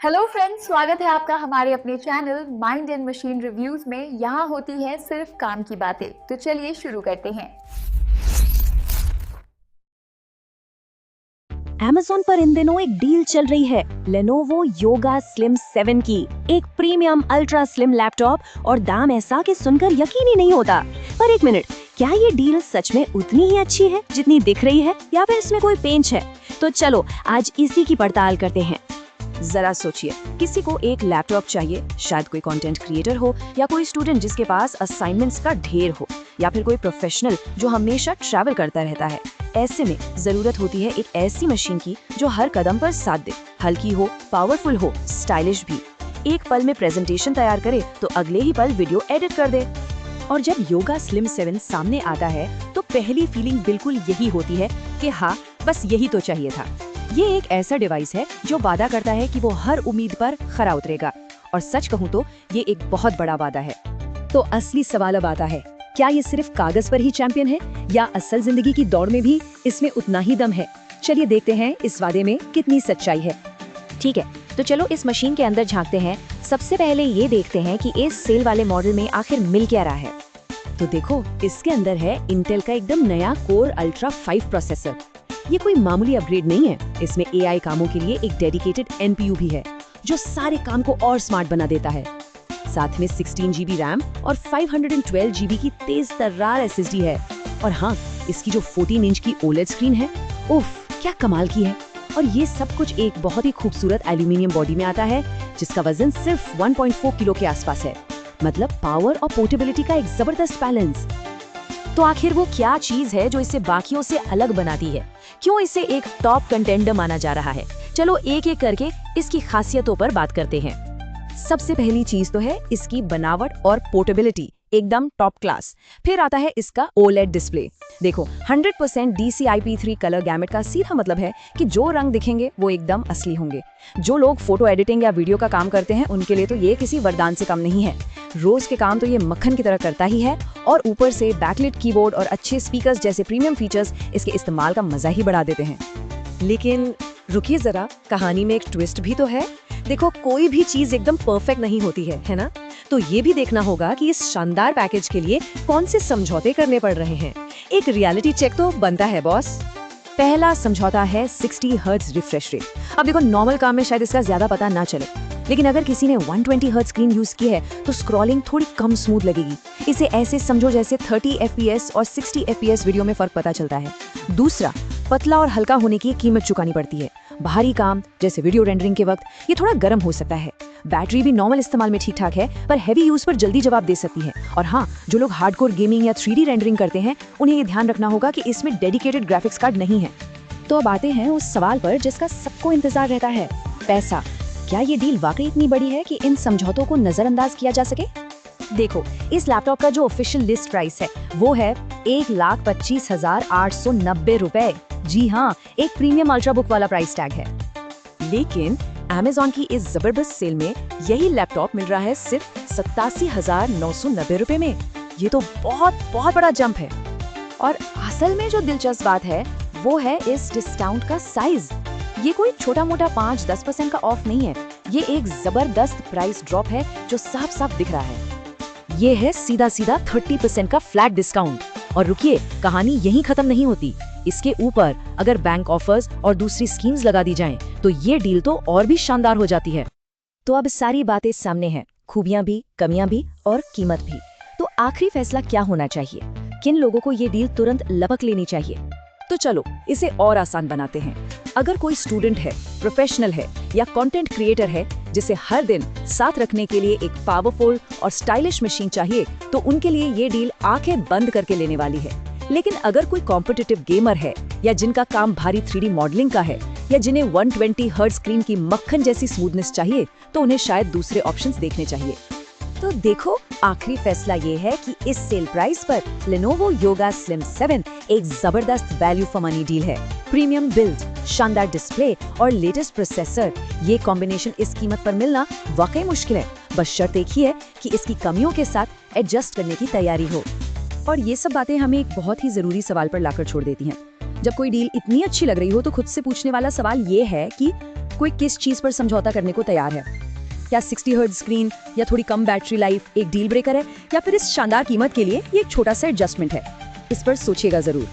Hello friends, स्वागत है आपका हमारे अपने channel mind and machine reviews में। यहाँ होती है सिर्फ काम की बातें। तो चलिए शुरू करते हैं। Amazon पर इन दिनों एक डील चल रही है Lenovo Yoga Slim 7 की। एक प्रीमियम अल्ट्रा स्लिम लैपटॉप और दाम ऐसा कि सुनकर यकीन ही नहीं होता। पर एक मिनट, क्या ये डील सच में उतनी ही अच्छी है जितनी दिख रही है या फिर इसमें कोई पेंच है? तो चलो आज इसी की पड़ताल करते हैं। जरा सोचिए, किसी को एक लैपटॉप चाहिए, शायद कोई कंटेंट क्रिएटर हो या कोई स्टूडेंट जिसके पास असाइनमेंट्स का ढेर हो या फिर कोई प्रोफेशनल जो हमेशा ट्रैवल करता रहता है। ऐसे में जरूरत होती है एक ऐसी मशीन की जो हर कदम पर साथ दे, हल्की हो, पावरफुल हो, स्टाइलिश भी। एक पल में प्रेजेंटेशन तैयार करे तो अगले ही पल वीडियो एडिट कर दे। और जब योगा स्लिम 7 सामने आता है तो पहली फीलिंग बिल्कुल यही होती है कि हाँ, बस यही तो चाहिए था। ये एक ऐसा डिवाइस है जो वादा करता है कि वो हर उम्मीद पर खरा उतरेगा, और सच कहूँ तो ये एक बहुत बड़ा वादा है। तो असली सवाल अब आता है, क्या ये सिर्फ कागज पर ही चैंपियन है या असल जिंदगी की दौड़ में भी इसमें उतना ही दम है? चलिए देखते हैं इस वादे में कितनी सच्चाई है। ठीक है, तो चलो इस मशीन के अंदर झांकते हैं। सबसे पहले ये देखते हैं कि इस सेल वाले मॉडल में आखिर मिल क्या रहा है। तो देखो, इसके अंदर है इंटेल का एकदम नया कोर अल्ट्रा 5 प्रोसेसर। ये कोई मामूली अपग्रेड नहीं है। इसमें AI कामों के लिए एक डेडिकेटेड NPU भी है जो सारे काम को और स्मार्ट बना देता है। साथ में 16 GB रैम और 512 GB की तेज तर्रार SSD है। और हाँ, इसकी जो 14 इंच की OLED स्क्रीन है, उफ, क्या कमाल की है। और ये सब कुछ एक बहुत ही खूबसूरत एल्यूमिनियम बॉडी में आता है जिसका वजन सिर्फ 1.4 किलो के आसपास है। मतलब पावर और पोर्टेबिलिटी का एक जबरदस्त बैलेंस। तो आखिर वो क्या चीज है जो इसे बाकियों से अलग बनाती है? क्यों इसे एक टॉप कंटेंडर माना जा रहा है? चलो एक एक करके इसकी खासियतों पर बात करते हैं। सबसे पहली चीज तो है इसकी बनावट और पोर्टेबिलिटी, एकदम टॉप क्लास। फिर आता है इसका OLED डिस्प्ले। देखो, 100% DCI-P3 कलर गैमेट का सीधा मतलब है कि जो रंग दिखेंगे वो एकदम असली होंगे। जो लोग फोटो एडिटिंग या वीडियो का काम करते हैं उनके लिए तो ये किसी वरदान से कम नहीं है। रोज के काम तो ये मक्खन की तरह करता ही है, और ऊपर से बैकलिट कीबोर्ड और अच्छे स्पीकर्स जैसे प्रीमियम फीचर्स इसके इस्तेमाल का मजा ही बढ़ा देते हैं। लेकिन रुकिए जरा, कहानी में एक ट्विस्ट भी तो है। देखो, कोई भी चीज एकदम परफेक्ट नहीं होती है ना? तो ये भी देखना होगा कि इस शानदार पैकेज के लिए कौन से समझौते करने पड़ रहे हैं। एक रियलिटी चेक तो बनता है बॉस। पहला समझौता है 60 हर्ट्ज रिफ्रेश रेट। अब देखो, नॉर्मल काम में शायद इसका ज्यादा पता ना चले, लेकिन अगर किसी ने 120 हर्ट्ज स्क्रीन यूज की है तो स्क्रॉलिंग थोड़ी कम स्मूथ लगेगी। इसे ऐसे समझो जैसे 30 FPS और 60 FPS वीडियो में फर्क पता चलता है। दूसरा, पतला और हल्का होने की कीमत चुकानी पड़ती है। भारी काम जैसे वीडियो रेंडरिंग के वक्त ये थोड़ा गर्म हो सकता है। बैटरी भी नॉर्मल इस्तेमाल में ठीक ठाक है, पर हैवी यूज पर जल्दी जवाब दे सकती है। और हाँ, जो लोग हार्डकोर गेमिंग या 3D रेंडरिंग करते हैं उन्हें ये ध्यान रखना होगा कि इसमें डेडिकेटेड ग्राफिक्स कार्ड नहीं है। तो अब आते हैं उस सवाल पर जिसका सबको इंतजार रहता है, पैसा। क्या ये डील वाकई इतनी बड़ी है कि इन समझौतों को नजरअंदाज किया जा सके? देखो, इस लैपटॉप का जो ऑफिशियल लिस्ट प्राइस है वो है 1,25,890 रुपए। जी हाँ, एक प्रीमियम अल्ट्रा बुक वाला प्राइस टैग है। लेकिन Amazon की इस जबरदस्त सेल में यही लैपटॉप मिल रहा है सिर्फ 87,990 रुपए में। ये तो बहुत बहुत बड़ा जंप है। और असल में जो दिलचस्प बात है वो है इस डिस्काउंट का साइज। ये कोई छोटा मोटा 5-10% का ऑफ नहीं है। ये एक जबरदस्त प्राइस ड्रॉप है जो साफ साफ दिख रहा है। ये है सीधा सीधा 30% का फ्लैट डिस्काउंट। और रुकिए, कहानी यहीं खत्म नहीं होती। इसके ऊपर अगर बैंक ऑफर्स और दूसरी स्कीम्स लगा दी जाएं, तो ये डील तो और भी शानदार हो जाती है। तो अब सारी बातें सामने हैं, खूबियां भी, कमियां भी और कीमत भी। तो आखिरी फैसला क्या होना चाहिए? किन लोगों को ये डील तुरंत लपक लेनी चाहिए? तो चलो इसे और आसान बनाते हैं। अगर कोई स्टूडेंट है, प्रोफेशनल है या कंटेंट क्रिएटर है जिसे हर दिन साथ रखने के लिए एक पावरफुल और स्टाइलिश मशीन चाहिए, तो उनके लिए ये डील आंखें बंद करके लेने वाली है। लेकिन अगर कोई कॉम्पिटिटिव गेमर है या जिनका काम भारी 3D मॉडलिंग का है या जिन्हें 120 हर्ट्ज स्क्रीन की मक्खन जैसी स्मूथनेस चाहिए, तो उन्हें शायद दूसरे ऑप्शंस देखने चाहिए। तो देखो, आखिरी फैसला ये है कि इस सेल प्राइस पर Lenovo Yoga Slim 7 एक जबरदस्त वैल्यू फॉर मनी डील है। प्रीमियम बिल्ड, शानदार डिस्प्ले और लेटेस्ट प्रोसेसर, ये कॉम्बिनेशन इस कीमत पर मिलना वाकई मुश्किल है। बस शर्त एक ही है कि इसकी कमियों के साथ एडजस्ट करने की तैयारी हो। और ये सब बातें हमें एक बहुत ही जरूरी सवाल पर लाकर छोड़ देती हैं। जब कोई डील इतनी अच्छी लग रही हो तो खुद से पूछने वाला सवाल ये है कि कोई किस चीज पर समझौता करने को तैयार है। क्या 60 हर्ट्ज स्क्रीन या थोड़ी कम बैटरी लाइफ एक डील ब्रेकर है, या फिर इस शानदार कीमत के लिए ये एक छोटा सा एडजस्टमेंट है? इस पर सोचिएगा जरूर।